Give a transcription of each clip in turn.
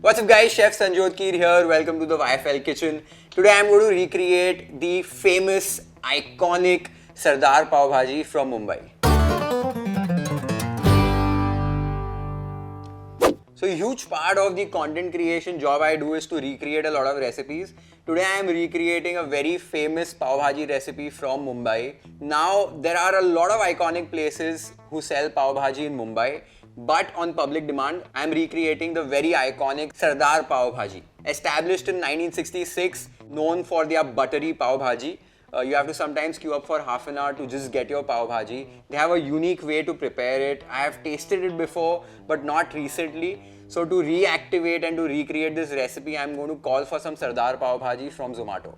What's up guys, Chef Sanjot Keer here, welcome to the YFL kitchen. Today I'm going to recreate the famous, iconic Sardar Pav Bhaji from Mumbai. So a huge part of the content creation job I do is to recreate a lot of recipes. Today I am recreating a very famous Pav Bhaji recipe from Mumbai. Now there are a lot of iconic places who sell Pav Bhaji in Mumbai. But on public demand, I am recreating the very iconic Sardar Pav Bhaji. Established in 1966, known for their buttery Pav Bhaji. You have to sometimes queue up for half an hour to just get your Pav Bhaji. They have a unique way to prepare it. I have tasted it before, but not recently. So to reactivate and to recreate this recipe, I am going to call for some Sardar Pav Bhaji from Zomato.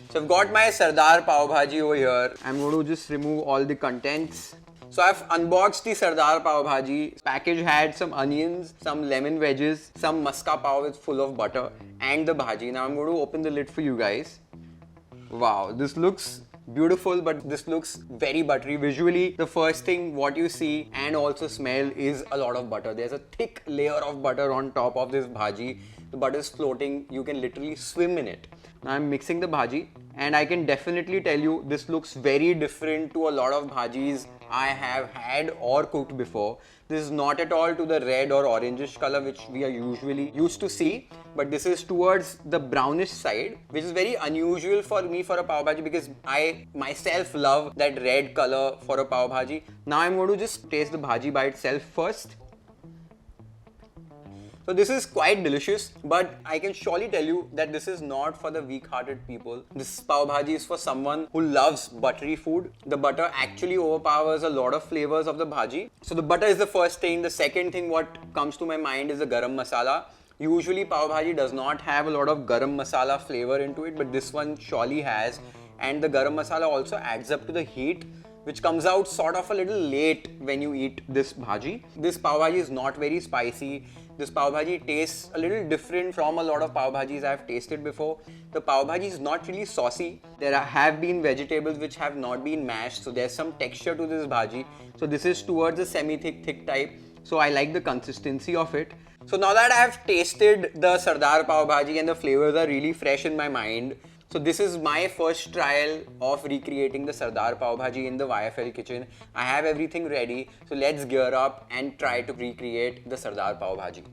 So I've got my Sardar Pav Bhaji over here. I'm going to just remove all the contents. So I've unboxed the Sardar Pav Bhaji. Package had some onions, some lemon wedges, some maska pav with full of butter and the bhaji. Now I'm going to open the lid for you guys. Wow, this looks beautiful, but this looks very buttery. Visually, the first thing what you see and also smell is a lot of butter. There's a thick layer of butter on top of this bhaji. The butter is floating. You can literally swim in it. Now I'm mixing the bhaji and I can definitely tell you this looks very different to a lot of bhajis I have had or cooked before. This is not at all to the red or orangish color which we are usually used to see, but this is towards the brownish side, which is very unusual for me for a pav bhaji because I myself love that red color for a pav bhaji. Now I'm going to just taste the bhaji by itself first. So this is quite delicious, but I can surely tell you that this is not for the weak-hearted people. This pav bhaji is for someone who loves buttery food. The butter actually overpowers a lot of flavors of the bhaji. So the butter is the first thing. The second thing what comes to my mind is the garam masala. Usually pav bhaji does not have a lot of garam masala flavor into it, but this one surely has. And the garam masala also adds up to the heat, which comes out sort of a little late when you eat this bhaji. This pav bhaji is not very spicy. This pav bhaji tastes a little different from a lot of pav bhajis I've tasted before. The pav bhaji is not really saucy. There have been vegetables which have not been mashed, so there's some texture to this bhaji. So this is towards the semi-thick type. So I like the consistency of it. So now that I have tasted the Sardar Pav Bhaji and the flavors are really fresh in my mind, so this is my first trial of recreating the Sardar Pav Bhaji in the YFL kitchen. I have everything ready, so let's gear up and try to recreate the Sardar Pav Bhaji.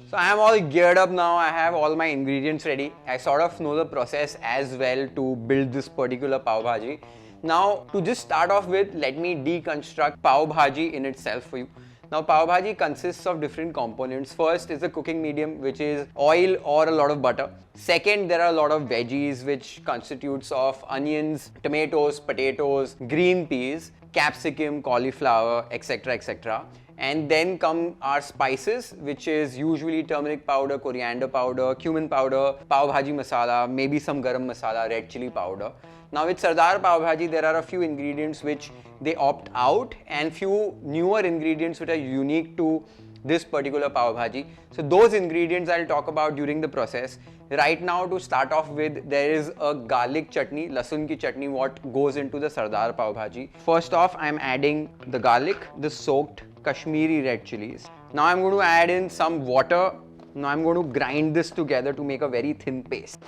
So I am all geared up now. I have all my ingredients ready. I sort of know the process as well to build this particular Pav Bhaji. Now to just start off with, let me deconstruct Pav Bhaji in itself for you. Now Pav Bhaji consists of different components. First is the cooking medium, which is oil or a lot of butter. Second, there are a lot of veggies which constitutes of onions, tomatoes, potatoes, green peas, capsicum, cauliflower, etc, etc. And then come our spices, which is usually turmeric powder, coriander powder, cumin powder, pav bhaji masala, maybe some garam masala, red chili powder. Now with Sardar Pav Bhaji, there are a few ingredients which they opt out and few newer ingredients which are unique to this particular Pav Bhaji. So those ingredients I'll talk about during the process. Right now, to start off with, there is a garlic chutney, lasun ki chutney, what goes into the Sardar Pav Bhaji. First off, I'm adding the garlic, the soaked Kashmiri red chilies. Now I'm going to add in some water. Now I'm going to grind this together to make a very thin paste.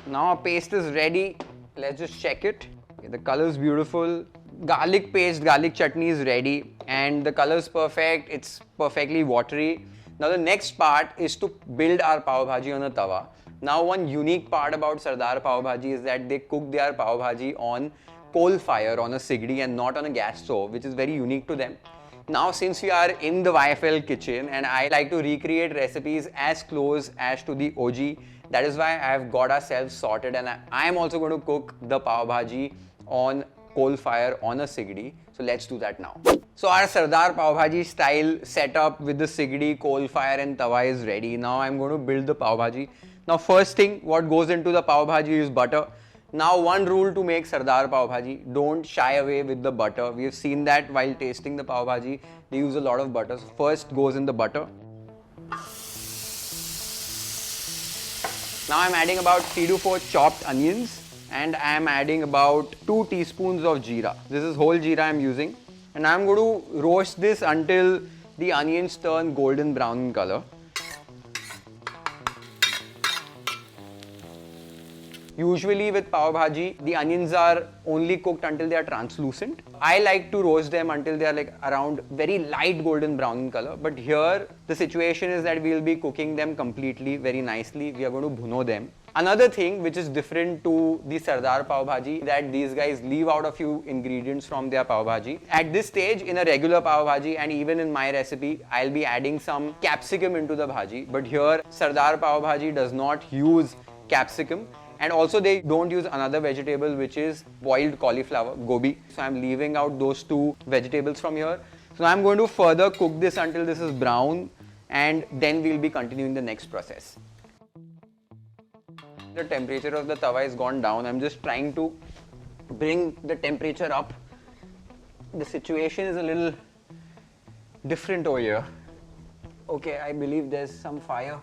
Now our paste is ready. Let's just check it. Okay, the color is beautiful. Garlic paste, garlic chutney is ready and the color is perfect. It's perfectly watery. Now the next part is to build our pav bhaji on a tawa. Now one unique part about Sardar Pav Bhaji is that they cook their pav bhaji on coal fire, on a sigdi and not on a gas stove, which is very unique to them. Now since we are in the YFL kitchen and I like to recreate recipes as close as to the OG, that is why I have got ourselves sorted and I am also going to cook the pav bhaji on coal fire on a sigdi. So let's do that now. So our Sardar Pav Bhaji style setup with the sigdi, coal fire and tawa is ready. Now I'm going to build the pav bhaji. Now first thing what goes into the pav bhaji is butter. Now one rule to make Sardar Pav Bhaji, don't shy away with the butter. We have seen that while tasting the pav bhaji, they use a lot of butter. So first goes in the butter. Now I'm adding about 3 to 4 chopped onions and I am adding about 2 teaspoons of jeera. This is whole jeera I am using, and I am going to roast this until the onions turn golden brown in color. Usually with pav bhaji, the onions are only cooked until they are translucent. I like to roast them until they are like around very light golden brown in color. But here, the situation is that we will be cooking them completely, very nicely. We are going to bhuno them. Another thing which is different to the Sardar Pav Bhaji, that these guys leave out a few ingredients from their Pav Bhaji. At this stage, in a regular Pav Bhaji and even in my recipe, I'll be adding some capsicum into the bhaji. But here, Sardar Pav Bhaji does not use capsicum. And also they don't use another vegetable, which is boiled cauliflower, gobi. So I'm leaving out those 2 vegetables from here. So I'm going to further cook this until this is brown, and then we'll be continuing the next process. The temperature of the tawa has gone down. I'm just trying to bring the temperature up. The situation is a little different over here. Okay, I believe there's some fire.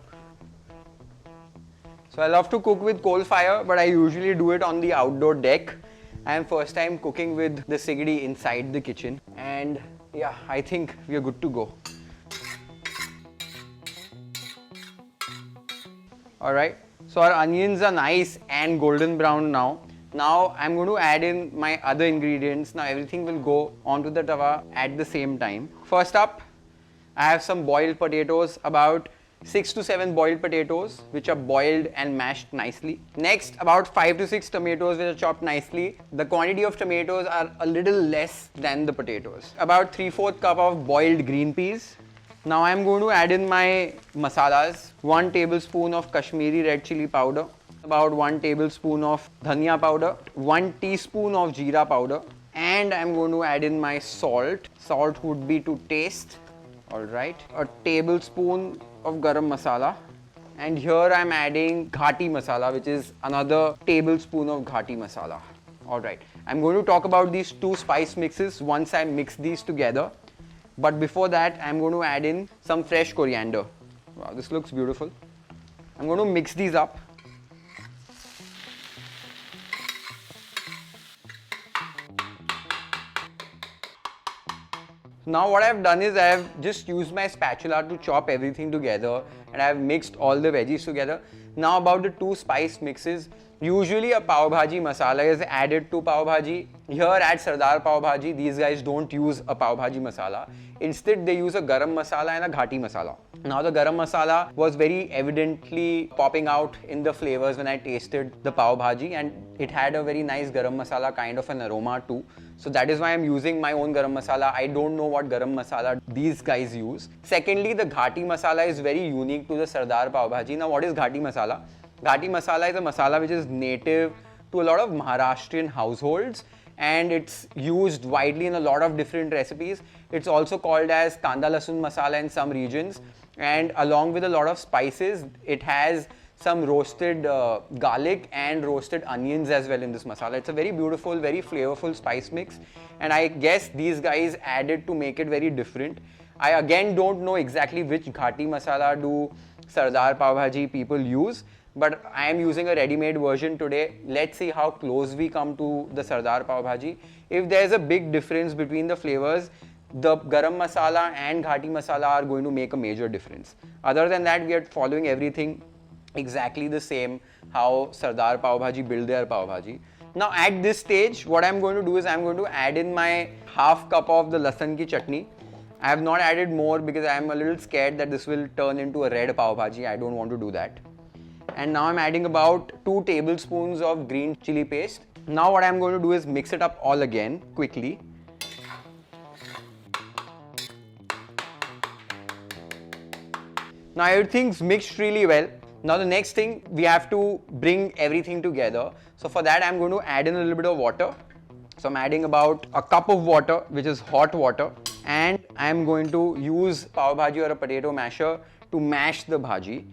So I love to cook with coal fire, but I usually do it on the outdoor deck. I am first time cooking with the sigdi inside the kitchen, and yeah, I think we are good to go. Alright, so our onions are nice and golden brown now. Now I'm going to add in my other ingredients. Now everything will go onto the tawa at the same time. First up, I have some boiled potatoes, about 6 to 7 boiled potatoes which are boiled and mashed nicely. Next, about 5 to 6 tomatoes which are chopped nicely. The quantity of tomatoes are a little less than the potatoes. About 3/4 cup of boiled green peas. Now I am going to add in my masalas. 1 tablespoon of Kashmiri red chili powder, about 1 tablespoon of dhania powder, 1 teaspoon of jeera powder, and I am going to add in my salt. Salt would be to taste. Alright, a tablespoon of garam masala, and here I am adding ghati masala, which is another tablespoon of ghati masala. Alright, I am going to talk about these 2 spice mixes once I mix these together, but before that I am going to add in some fresh coriander. Wow, this looks beautiful. I am going to mix these up. Now what I have done is I have just used my spatula to chop everything together, and I have mixed all the veggies together. Now about the 2 spice mixes. Usually a pav bhaji masala is added to pav bhaji. Here at Sardar Pav Bhaji, these guys don't use a pav bhaji masala. Instead they use a garam masala and a ghati masala. Now the garam masala was very evidently popping out in the flavors when I tasted the pav bhaji, and it had a very nice garam masala kind of an aroma too. So that is why I'm using my own garam masala. I don't know what garam masala these guys use. Secondly, the ghati masala is very unique to the Sardar Pav Bhaji. Now what is ghati masala? Ghati masala is a masala which is native to a lot of Maharashtrian households, and it's used widely in a lot of different recipes. It's also called as kanda lasun masala in some regions, and along with a lot of spices, it has some roasted garlic and roasted onions as well in this masala. It's a very beautiful, very flavorful spice mix, and I guess these guys added to make it very different. I again don't know exactly which ghati masala do Sardar Pav Bhaji people use, but I am using a ready-made version today. Let's see how close we come to the Sardar Pav Bhaji. If there is a big difference between the flavors, the garam masala and ghati masala are going to make a major difference. Other than that, we are following everything exactly the same how Sardar Pav Bhaji build their Pav Bhaji. Now at this stage, what I'm going to do is I'm going to add in my half cup of the lasan ki chutney. I have not added more because I am a little scared that this will turn into a red Pav Bhaji. I don't want to do that. And now I'm adding about 2 tablespoons of green chili paste. Now what I'm going to do is mix it up all again quickly. Now everything's mixed really well. Now the next thing, we have to bring everything together. So for that I'm going to add in a little bit of water. So I'm adding about a cup of water, which is hot water, and I'm going to use pav bhaji or a potato masher to mash the bhaji.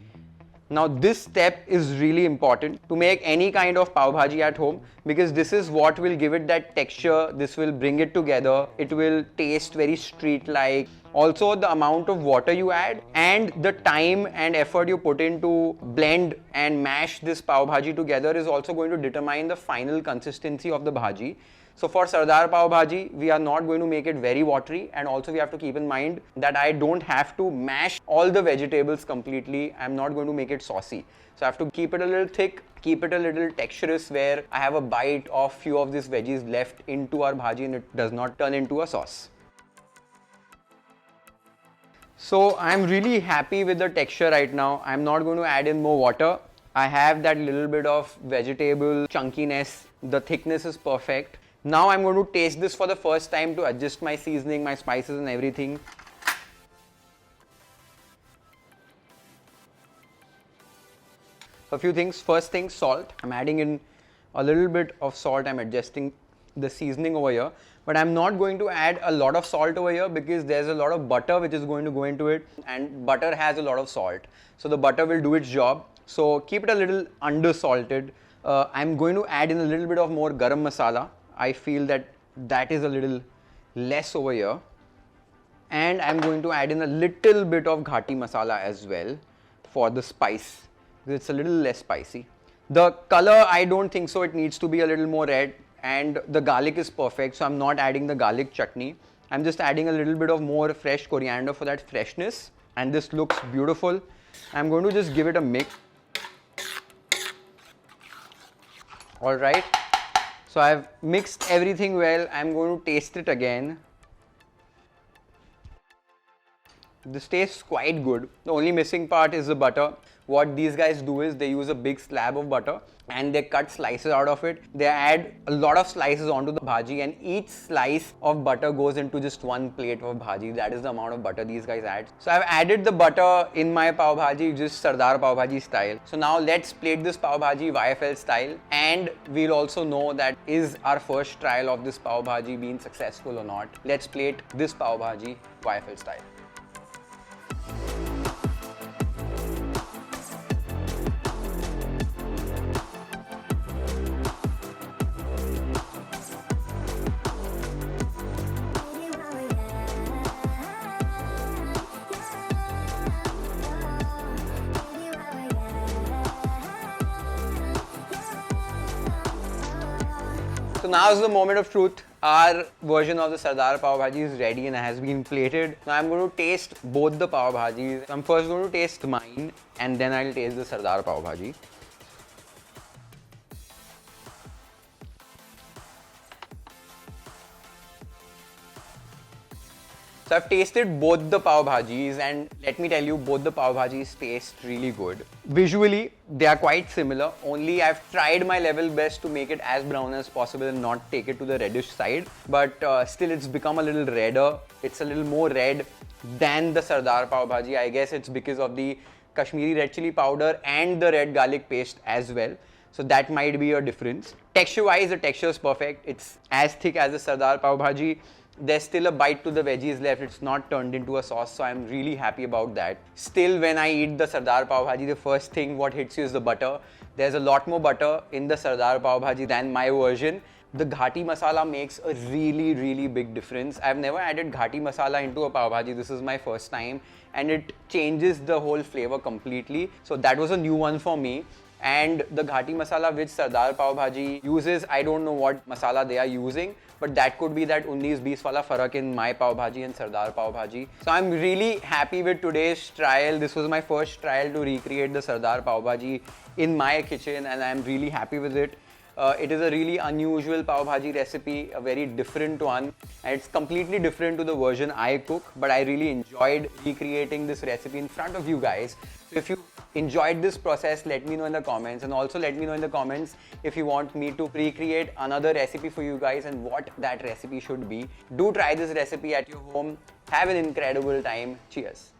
Now this step is really important to make any kind of pav bhaji at home, because this is what will give it that texture, this will bring it together, it will taste very street like. Also the amount of water you add and the time and effort you put in to blend and mash this pav bhaji together is also going to determine the final consistency of the bhaji. So for Sardar Pav Bhaji, we are not going to make it very watery, and also we have to keep in mind that I don't have to mash all the vegetables completely. I'm not going to make it saucy. So I have to keep it a little thick, keep it a little texturous where I have a bite of few of these veggies left into our bhaji and it does not turn into a sauce. So I'm really happy with the texture right now. I'm not going to add in more water. I have that little bit of vegetable chunkiness. The thickness is perfect. Now I'm going to taste this for the first time to adjust my seasoning, my spices and everything. A few things. First thing, salt. I'm adding in a little bit of salt. I'm adjusting the seasoning over here. But I'm not going to add a lot of salt over here because there's a lot of butter which is going to go into it, and butter has a lot of salt. So the butter will do its job. So keep it a little under salted. I'm going to add in a little bit of more garam masala. I feel that that is a little less over here, and I'm going to add in a little bit of ghati masala as well for the spice, because it's a little less spicy. The color, I don't think so, it needs to be a little more red, and the garlic is perfect, so I'm not adding the garlic chutney. I'm just adding a little bit of more fresh coriander for that freshness, and this looks beautiful. I'm going to just give it a mix. Alright. So I've mixed everything well. I'm going to taste it again. This tastes quite good. The only missing part is the butter. What these guys do is they use a big slab of butter and they cut slices out of it. They add a lot of slices onto the bhaji, and each slice of butter goes into just one plate of bhaji. That is the amount of butter these guys add. So I've added the butter in my pav bhaji, just Sardar pav bhaji style. So now let's plate this pav bhaji YFL style, and we'll also know that is our first trial of this pav bhaji been successful or not. Let's plate this pav bhaji YFL style. So now is the moment of truth. Our version of the Sardar Pav Bhaji is ready and has been plated. Now I'm going to taste both the Pav Bhajis. I'm first going to taste mine and then I'll taste the Sardar Pav Bhaji. So I've tasted both the pav bhajis, and let me tell you, both the pav bhajis taste really good. Visually, they are quite similar, only I've tried my level best to make it as brown as possible and not take it to the reddish side. But still it's become a little redder. It's a little more red than the Sardar pav bhaji. I guess it's because of the Kashmiri red chili powder and the red garlic paste as well. So that might be a difference. Texture wise, the texture is perfect. It's as thick as the Sardar pav bhaji. There's still a bite to the veggies left. It's not turned into a sauce, so I'm really happy about that. Still, when I eat the Sardar Pav Bhaji, the first thing what hits you is the butter. There's a lot more butter in the Sardar Pav Bhaji than my version. The ghati masala makes a really big difference. I've never added ghati masala into a pav bhaji. This is my first time, and it changes the whole flavor completely. So that was a new one for me. And the ghati masala which Sardar Pav Bhaji uses, I don't know what masala they are using, but that could be that 19-20 wala farak in my Pav Bhaji and Sardar Pav Bhaji. So I'm really happy with today's trial. This was my first trial to recreate the Sardar Pav Bhaji in my kitchen, and I'm really happy with it. It is a really unusual pav bhaji recipe, a very different one, and it's completely different to the version I cook, but I really enjoyed recreating this recipe in front of you guys. So if you enjoyed this process, let me know in the comments, and also let me know in the comments if you want me to recreate another recipe for you guys and what that recipe should be. Do try this recipe at your home. Have an incredible time. Cheers.